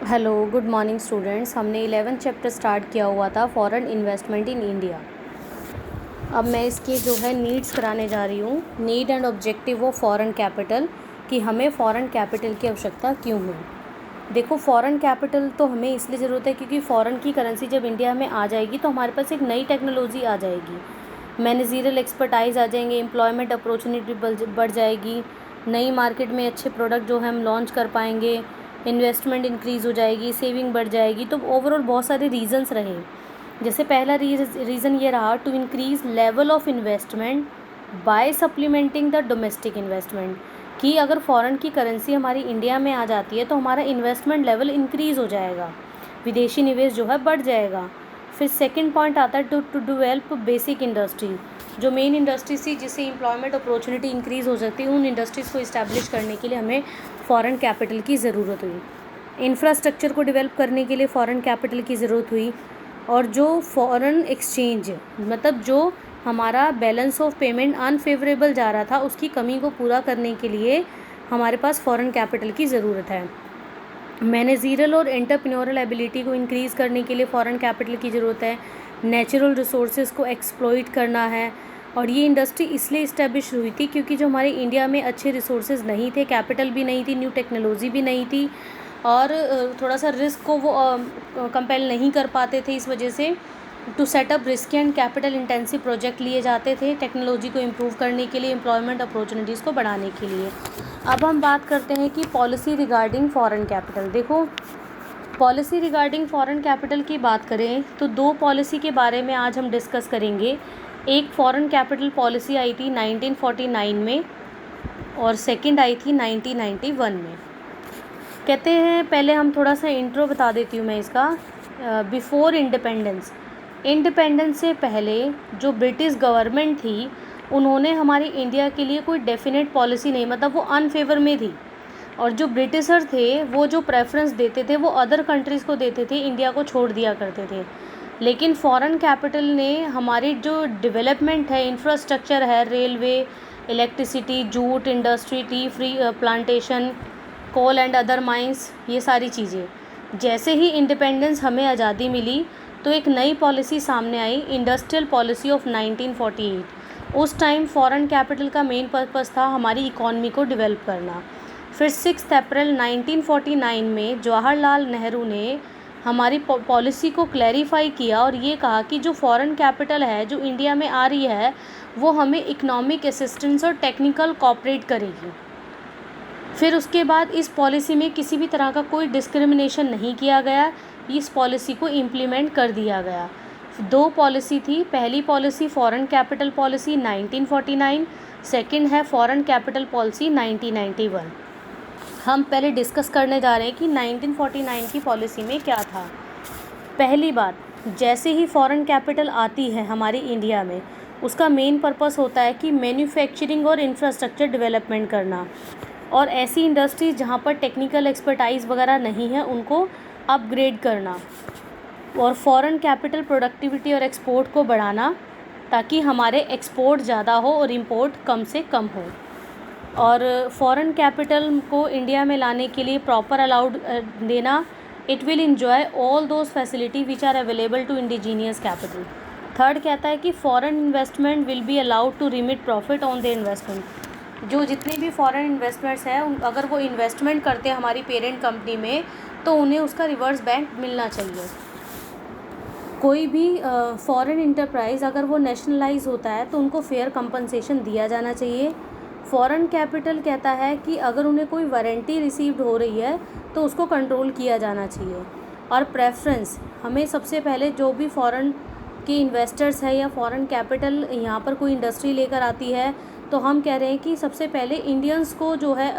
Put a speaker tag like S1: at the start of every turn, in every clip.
S1: Hello good morning students. हमने 11th chapter start किया हुआ था फॉरेन इन्वेस्टमेंट इन इंडिया। अब मैं इसके जो है नीड्स कराने जा रही हूँ, need and objective of foreign capital, कि हमें फॉरेन कैपिटल की आवश्यकता क्यों है। देखो, फॉरेन कैपिटल तो हमें इसलिए ज़रूरत है क्योंकि फ़ॉरेन की करेंसी जब इंडिया में आ जाएगी तो हमारे पास एक नई टेक्नोलॉजी आ जाएगी, मैनेजरियल एक्सपर्टाइज आ जाएंगे, एम्प्लॉयमेंट अपॉर्चुनिटी बढ़ जाएगी, नई मार्केट में अच्छे प्रोडक्ट जो है हम लॉन्च कर पाएंगे, इन्वेस्टमेंट इंक्रीज़ हो जाएगी, सेविंग बढ़ जाएगी। तो ओवरऑल बहुत सारे रीज़न्स रहे। जैसे पहला रीज़न ये रहा to increase level of investment by supplementing the domestic investment, कि अगर फ़ॉरेन की करेंसी हमारी इंडिया में आ जाती है तो हमारा इन्वेस्टमेंट लेवल इंक्रीज़ हो जाएगा, विदेशी निवेश जो है बढ़ जाएगा। फिर सेकंड पॉइंट आता है टू डेवलप बेसिक इंडस्ट्री, जो मेन इंडस्ट्रीज थी जिससे एम्प्लॉयमेंट अपॉर्चुनिटी इंक्रीज़ हो सकती है, उन इंडस्ट्रीज़ को इस्टेब्लिश करने के लिए हमें फ़ॉरेन कैपिटल की ज़रूरत हुई। इंफ्रास्ट्रक्चर को डेवलप करने के लिए फ़ॉरेन कैपिटल की ज़रूरत हुई। और जो फ़ॉरेन एक्सचेंज, मतलब जो हमारा बैलेंस ऑफ पेमेंट अनफेवरेबल जा रहा था, उसकी कमी को पूरा करने के लिए हमारे पास फ़ॉरेन कैपिटल की ज़रूरत है। मैनेजरियल और एंटरप्रेन्योरल एबिलिटी को इंक्रीज़ करने के लिए फ़ॉरेन कैपिटल की ज़रूरत है। नेचुरल रिसोर्सेज को एक्सप्लॉइट करना है। और ये इंडस्ट्री इसलिए इस्टेब्लिश हुई थी क्योंकि जो हमारे इंडिया में अच्छे रिसोर्सेज नहीं थे, कैपिटल भी नहीं थी, न्यू टेक्नोलॉजी भी नहीं थी, और थोड़ा सा रिस्क को वो कंपेल नहीं कर पाते थे। इस वजह से to set up risk and capital intensive project लिए जाते थे टेक्नोलॉजी को इम्प्रूव करने के लिए, एम्प्लॉयमेंट अपॉर्चुनिटीज़ को बढ़ाने के लिए। अब हम बात करते हैं कि पॉलिसी रिगार्डिंग फॉरेन कैपिटल। देखो, पॉलिसी रिगार्डिंग फॉरेन कैपिटल की बात करें तो दो पॉलिसी के बारे में आज हम डिस्कस करेंगे। एक फॉरेन कैपिटल पॉलिसी आई थी 1949 में और सेकंड आई थी 1991 में। कहते हैं, पहले हम थोड़ा सा इंट्रो बता देती हूँ मैं इसका। बिफोर इंडिपेंडेंस से पहले जो ब्रिटिश गवर्नमेंट थी, उन्होंने हमारी इंडिया के लिए कोई डेफिनेट पॉलिसी नहीं, मतलब वो अनफेवर में थी। और जो ब्रिटिशर थे वो जो प्रेफरेंस देते थे वो अदर कंट्रीज़ को देते थे, इंडिया को छोड़ दिया करते थे। लेकिन फॉरेन कैपिटल ने हमारी जो डेवलपमेंट है, इंफ्रास्ट्रक्चर है, railway, electricity, jute industry, tea free plantation, coal and other mines, ये सारी चीज़ें, जैसे ही इंडिपेंडेंस हमें आज़ादी मिली तो एक नई पॉलिसी सामने आई, इंडस्ट्रियल पॉलिसी ऑफ 1948। उस टाइम फॉरेन कैपिटल का मेन पर्पस था हमारी इकॉनमी को डेवलप करना। फिर 6 अप्रैल 1949 में जवाहरलाल नेहरू ने हमारी पॉलिसी को क्लैरिफाई किया और ये कहा कि जो फॉरेन कैपिटल है जो इंडिया में आ रही है वो हमें इकोनॉमिक असिस्टेंस और टेक्निकल कोऑपरेट करेगी। फिर उसके बाद इस पॉलिसी में किसी भी तरह का कोई डिस्क्रिमिनेशन नहीं किया गया, इस पॉलिसी को इम्प्लीमेंट कर दिया गया। दो पॉलिसी थी, पहली policy foreign capital policy 1949, second है फॉरेन कैपिटल पॉलिसी 1991। हम पहले डिस्कस करने जा रहे हैं कि 1949 की पॉलिसी में क्या था। पहली बात, जैसे ही फॉरेन कैपिटल आती है हमारी इंडिया में, उसका मेन पर्पस होता है कि मैन्युफैक्चरिंग और इंफ्रास्ट्रक्चर डेवलपमेंट करना, और ऐसी इंडस्ट्रीज जहाँ पर टेक्निकल एक्सपर्टाइज वगैरह नहीं है उनको अपग्रेड करना, और फॉरेन कैपिटल प्रोडक्टिविटी और एक्सपोर्ट को बढ़ाना ताकि हमारे एक्सपोर्ट ज़्यादा हो और इंपोर्ट कम से कम हो। और फॉरेन कैपिटल को इंडिया में लाने के लिए प्रॉपर अलाउड देना, it will enjoy all those facility which are available to indigenous capital. Third कहता है कि foreign investment will be allowed to remit profit on the investment. जो जितने भी फॉरेन इन्वेस्टमेंट्स हैं, अगर वो इन्वेस्टमेंट करते हैं हमारी पेरेंट कंपनी में तो उन्हें उसका रिवर्स बैंक मिलना चाहिए। कोई भी फॉरेन इंटरप्राइज अगर वो नेशनलाइज होता है तो उनको फेयर कंपनसेशन दिया जाना चाहिए। फॉरेन कैपिटल कहता है कि अगर उन्हें कोई वारंटी रिसीव्ड हो रही है तो उसको कंट्रोल किया जाना चाहिए। और प्रेफरेंस, हमें सबसे पहले जो भी फॉरेन के इन्वेस्टर्स है या फॉरेन कैपिटल यहाँ पर कोई इंडस्ट्री लेकर आती है तो हम कह रहे हैं कि सबसे पहले इंडियंस को जो है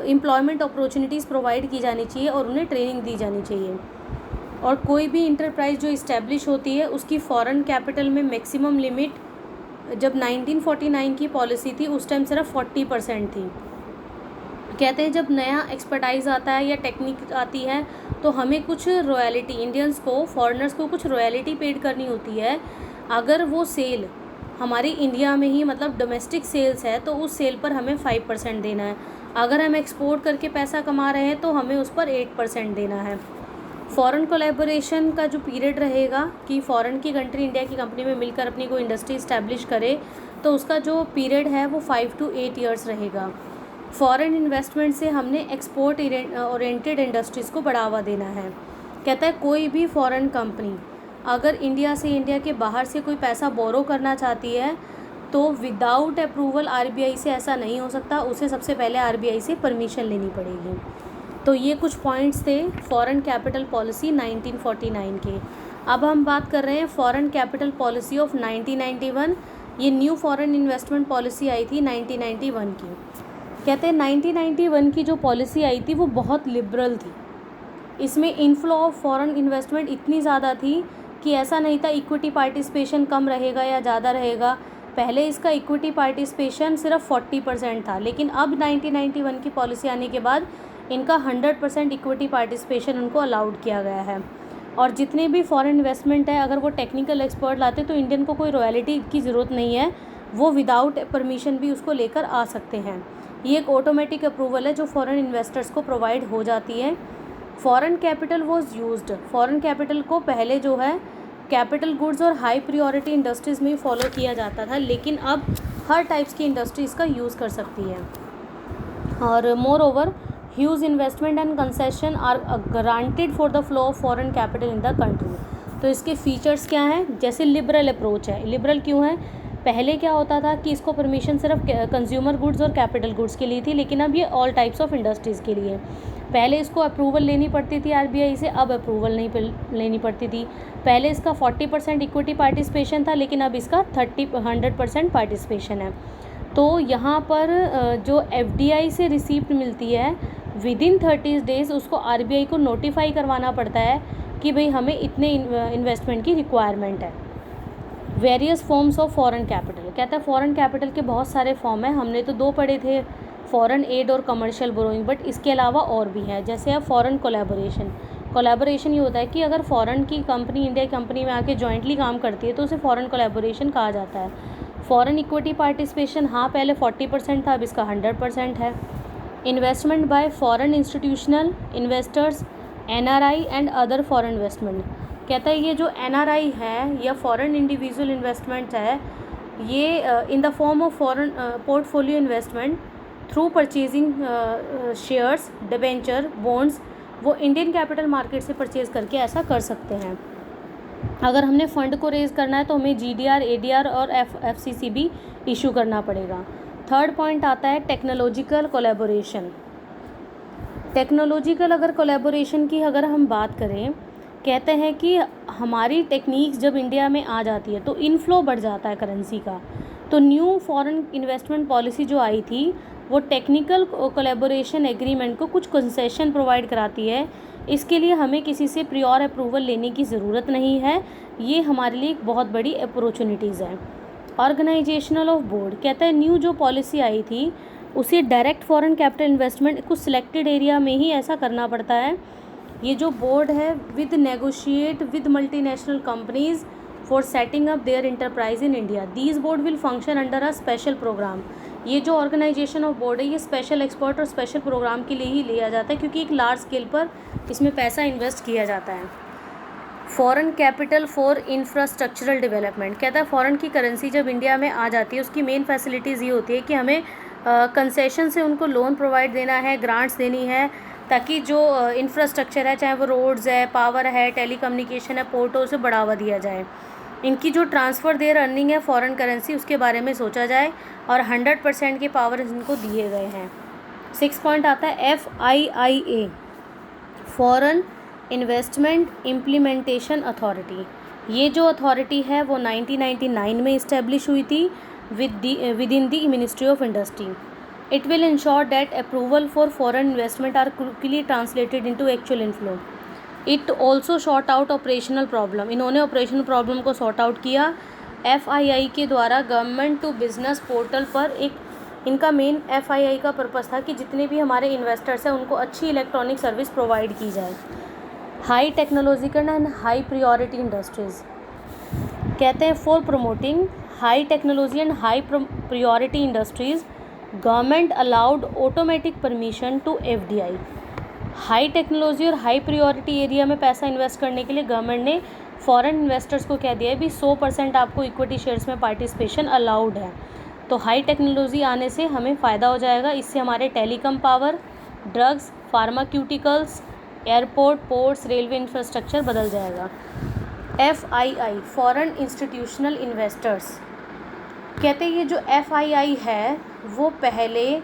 S1: एम्प्लॉयमेंट अपॉर्चुनिटीज़ प्रोवाइड की जानी चाहिए और उन्हें ट्रेनिंग दी जानी चाहिए। और कोई भी इंटरप्राइज जो इस्टेब्लिश होती है उसकी फॉरेन कैपिटल में मैक्सिमम लिमिट, जब 1949 की पॉलिसी थी उस टाइम सिर्फ 40% थी। कहते हैं जब नया एक्सपर्टाइज आता है या टेक्निक आती है तो हमें कुछ रॉयल्टी, इंडियंस को, फॉरेनर्स को कुछ रॉयल्टी पेड करनी होती है। अगर वो सेल हमारी इंडिया में ही, मतलब डोमेस्टिक सेल्स है, तो उस सेल पर हमें 5% देना है। अगर हम एक्सपोर्ट करके पैसा कमा रहे हैं तो हमें उस पर 8% देना है। फ़ॉरेन कोलैबोरेशन का जो पीरियड रहेगा कि फ़ॉरेन की कंट्री इंडिया की कंपनी में मिलकर अपनी कोई इंडस्ट्री इस्टेब्लिश करे, तो उसका जो पीरियड है वो 5 to 8 ईयर्स रहेगा। फ़ॉरेन इन्वेस्टमेंट से हमने एक्सपोर्ट ओरिएंटेड इंडस्ट्रीज़ को बढ़ावा देना है। कहता है कोई भी फ़ॉरेन कंपनी अगर इंडिया के बाहर से कोई पैसा बोरो करना चाहती है तो विदाउट अप्रूवल आरबीआई से ऐसा नहीं हो सकता, उसे सबसे पहले आरबीआई से परमिशन लेनी पड़ेगी। तो ये कुछ पॉइंट्स थे फॉरेन कैपिटल पॉलिसी 1949 के। अब हम बात कर रहे हैं फॉरेन कैपिटल पॉलिसी ऑफ 1991। ये न्यू फॉरेन इन्वेस्टमेंट पॉलिसी आई थी 1991 की। कहते हैं 1991 की जो पॉलिसी आई थी वो बहुत लिबरल थी। इसमें इनफ्लो ऑफ फॉरेन इन्वेस्टमेंट इतनी ज़्यादा थी कि ऐसा नहीं था इक्विटी पार्टिसिपेशन कम रहेगा या ज़्यादा रहेगा। पहले इसका इक्विटी पार्टिसिपेशन सिर्फ 40% था, लेकिन अब 1991 की पॉलिसी आने के बाद इनका 100% इक्विटी पार्टिसिपेशन उनको अलाउड किया गया है। और जितने भी फॉरेन इन्वेस्टमेंट है अगर वो टेक्निकल एक्सपर्ट लाते तो इंडियन को कोई रॉयल्टी की ज़रूरत नहीं है, वो विदाउट परमिशन भी उसको लेकर आ सकते हैं। ये एक ऑटोमेटिक अप्रूवल है जो फॉरेन इन्वेस्टर्स को प्रोवाइड हो जाती है। Foreign capital was used, foreign capital को पहले जो है कैपिटल गुड्स और हाई प्रियोरिटी इंडस्ट्रीज़ में फॉलो किया जाता था, लेकिन अब हर टाइप्स की इंडस्ट्री इसका यूज़ कर सकती है। और moreover huge investment and concession are granted for the flow of foreign capital in the country. तो इसके फीचर्स क्या हैं? जैसे लिबरल अप्रोच है। लिबरल क्यों है? पहले क्या होता था कि इसको परमिशन सिर्फ कंज्यूमर गुड्स और कैपिटल गुड्स के लिए थी, लेकिन अब ये ऑल टाइप्स ऑफ इंडस्ट्रीज़ के लिए। पहले इसको अप्रूवल लेनी पड़ती थी आरबीआई से, अब अप्रूवल नहीं लेनी पड़ती थी। पहले इसका 40% इक्विटी पार्टिसिपेशन था, लेकिन अब इसका 100% पार्टिसिपेशन है। तो यहाँ पर जो एफडीआई से रिसीप्ट मिलती है विदिन 30 डेज़ उसको आरबीआई को नोटिफाई करवाना पड़ता है कि भाई हमें इतने इन्वेस्टमेंट की रिक्वायरमेंट है। Various forms of foreign capital. कहता है फॉरेन कैपिटल के बहुत सारे फॉर्म हैं, हमने तो 2 पढ़े थे, फॉरेन एड और कमर्शियल बोरोइंग, बट इसके अलावा और भी है। जैसे अब फॉरेन कोलैबोरेशन। कोलैबोरेशन ये होता है कि अगर फॉरेन की कंपनी इंडिया की कंपनी में आके जॉइंटली काम करती है तो उसे फॉरेन कोलैबोरेशन कहा जाता है। फॉरेन इक्विटी पार्टिसिपेशन, हाँ पहले 40% था, अब इसका 100% है। Investment by foreign institutional investors, NRI and other foreign investment. कहता है ये जो एनआरआई है या फॉरेन इंडिविजुअल इन्वेस्टमेंट है, ये in the form of foreign portfolio investment through purchasing shares, debenture, bonds, वो इंडियन कैपिटल मार्केट से परचेज़ करके ऐसा कर सकते हैं। अगर हमने फ़ंड को रेज़ करना है तो हमें जीडीआर, एडीआर और एफसीसी भी इशू करना पड़ेगा। थर्ड पॉइंट आता है टेक्नोलॉजिकल कोलैबोरेशन। टेक्नोलॉजिकल अगर कोलैबोरेशन की अगर हम बात करें, कहते हैं कि हमारी टेक्निक्स जब इंडिया में आ जाती है तो इनफ्लो बढ़ जाता है करेंसी का। तो न्यू फॉरेन इन्वेस्टमेंट पॉलिसी जो आई थी वो टेक्निकल कोलैबोरेशन एग्रीमेंट को कुछ कंसेशन प्रोवाइड कराती है। इसके लिए हमें किसी से प्रियोर अप्रूवल लेने की ज़रूरत नहीं है। ये हमारे लिए एक बहुत बड़ी अपॉर्चुनिटीज़ है। Organisational of board. कहता है न्यू जो पॉलिसी आई थी उसे डायरेक्ट फॉरेन कैपिटल इन्वेस्टमेंट कुछ सिलेक्टेड एरिया में ही ऐसा करना पड़ता है। ये जो बोर्ड है with negotiate with multinational companies for setting up their enterprise in India. These board will function under a special programme. ये जो ऑर्गेनाइजेशन ऑफ बोर्ड है ये स्पेशल एक्सपर्ट और स्पेशल प्रोग्राम के लिए ही लिया जाता है, क्योंकि एक लार्ज स्केल पर इसमें पैसा इन्वेस्ट किया जाता है। Foreign capital for infrastructural development. कहता है फॉरेन की करेंसी जब इंडिया में आ जाती है उसकी मेन फैसिलिटीज़ ये होती है कि हमें कंसेशन से उनको लोन प्रोवाइड देना है, ग्रांट्स देनी है, ताकि जो इंफ्रास्ट्रक्चर है, चाहे वो रोड्स है, पावर है, टेलीकम्युनिकेशन है, पोर्ट, उसे बढ़ावा दिया जाए। इनकी जो ट्रांसफ़र देयर अर्निंग है फॉरेन करेंसी उसके बारे में सोचा जाए और 100% के पावर इनको दिए गए हैं। 6 पॉइंट आता है FIIA, foreign investment implementation authority. ये जो अथॉरिटी है वो 1999 में इस्टेब्लिश हुई थी within the Ministry of Industry. It will ensure that approval for foreign investment are quickly translated into actual inflow. It also sort out operational problem. इन्होंने operational problem को sort out किया। FII के द्वारा government to business portal पर एक इनका main FII का purpose था कि जितने भी हमारे इन्वेस्टर्स हैं उनको अच्छी इलेक्ट्रॉनिक सर्विस प्रोवाइड की जाए। High technological and high priority industries. कहते हैं for promoting high technology and high priority industries government allowed automatic permission to FDI। High technology और हाई प्रायोरिटी एरिया में पैसा इन्वेस्ट करने के लिए गवर्नमेंट ने फॉरेन इन्वेस्टर्स को कह दिया है भी 100% आपको इक्विटी शेयर्स में पार्टिसिपेशन अलाउड है। तो हाई टेक्नोलॉजी आने से हमें फ़ायदा हो जाएगा। इससे हमारे telecom power, drugs, pharmaceuticals, airport, ports, railway infrastructure बदल जाएगा। FII फॉरेन इंस्टीट्यूशनल इन्वेस्टर्स कहते हैं ये जो FII है वो पहले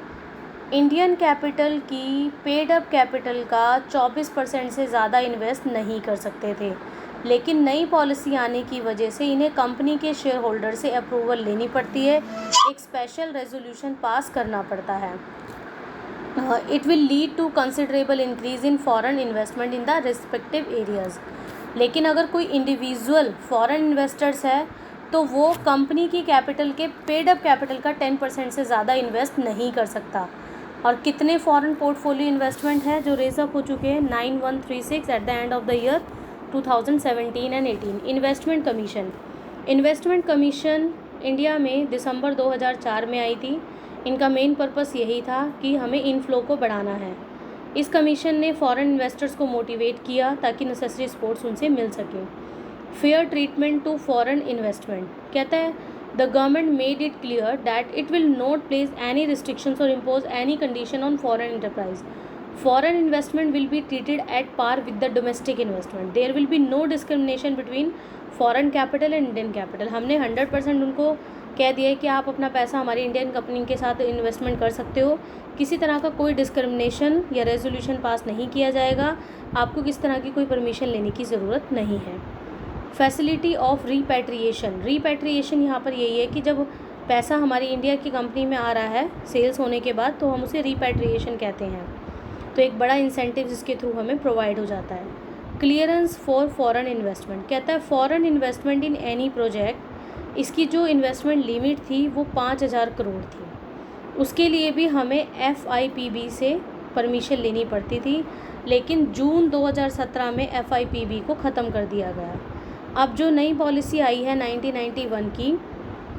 S1: इंडियन कैपिटल की पेड अप कैपिटल का 24% से ज़्यादा इन्वेस्ट नहीं कर सकते थे, लेकिन नई पॉलिसी आने की वजह से इन्हें कंपनी के शेयर होल्डर से अप्रूवल लेनी पड़ती है, एक स्पेशल रेजोल्यूशन पास करना पड़ता है। It will lead to considerable increase in foreign investment in the respective areas. लेकिन अगर कोई इंडिविजुअल फॉरेन इन्वेस्टर्स है तो वो कंपनी की कैपिटल के पेड अप कैपिटल का 10% से ज़्यादा इन्वेस्ट नहीं कर सकता। और कितने फॉरेन पोर्टफोलियो इन्वेस्टमेंट है जो रेज अप हो चुके हैं 9136 at the end of the year 2017 and 18। Investment commission India में दिसंबर 2004 में आई थी। इनका मेन पर्पस यही था कि हमें इनफ्लो को बढ़ाना है। इस कमीशन ने फॉरेन इन्वेस्टर्स को मोटिवेट किया ताकि नेसेसरी सपोर्ट्स उनसे मिल सकें। Fair treatment to foreign investment कहता है the government made it clear that it will not place any restrictions और impose any condition on foreign enterprise. Foreign investment will be treated at par with the domestic investment. There will be no discrimination between foreign capital and Indian capital. हमने 100% उनको कह दिया है कि आप अपना पैसा हमारी इंडियन कंपनी के साथ इन्वेस्टमेंट कर सकते हो, किसी तरह का कोई डिस्क्रिमिनेशन या रेजोल्यूशन पास नहीं किया जाएगा, आपको किस तरह की कोई परमिशन लेने की ज़रूरत नहीं है। फैसिलिटी ऑफ रीपैट्रिएशन यहाँ पर यही है कि जब पैसा हमारी इंडिया की कंपनी में आ रहा है सेल्स होने के बाद तो हम उसे रीपैट्रिएशन कहते हैं। तो एक बड़ा इंसेंटिव इसके थ्रू हमें प्रोवाइड हो जाता है। क्लियरेंस फॉर फॉरेन इन्वेस्टमेंट कहता है foreign investment in any project, इसकी जो इन्वेस्टमेंट लिमिट थी वो 5000 करोड़ थी। उसके लिए भी हमें FIPB से परमिशन लेनी पड़ती थी, लेकिन जून 2017 में FIPB को ख़त्म कर दिया गया। अब जो नई पॉलिसी आई है 1991 की,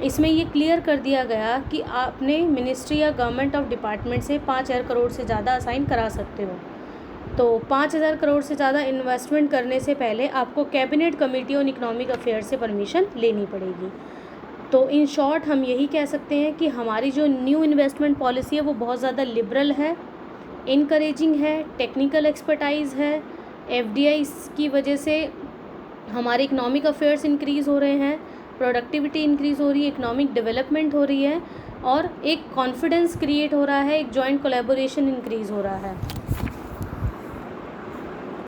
S1: इसमें ये क्लियर कर दिया गया कि आपने मिनिस्ट्री या गवर्नमेंट ऑफ डिपार्टमेंट से 5000 करोड़ से ज़्यादा असाइन करा सकते हो। तो 5000 करोड़ से ज़्यादा इन्वेस्टमेंट करने से पहले आपको cabinet committee on economic affairs से परमिशन लेनी पड़ेगी। तो इन शॉर्ट हम यही कह सकते हैं कि हमारी जो न्यू इन्वेस्टमेंट पॉलिसी है वो बहुत ज़्यादा लिबरल है, इनकरेजिंग है, टेक्निकल एक्सपर्टाइज है। FDI की वजह से हमारे इकोनॉमिक अफेयर्स इंक्रीज़ हो रहे हैं, प्रोडक्टिविटी इंक्रीज़ हो रही है, इकोनॉमिक डेवलपमेंट हो रही है और एक कॉन्फिडेंस क्रिएट हो रहा है, एक जॉइंट कोलैबोरेशन इंक्रीज़ हो रहा है।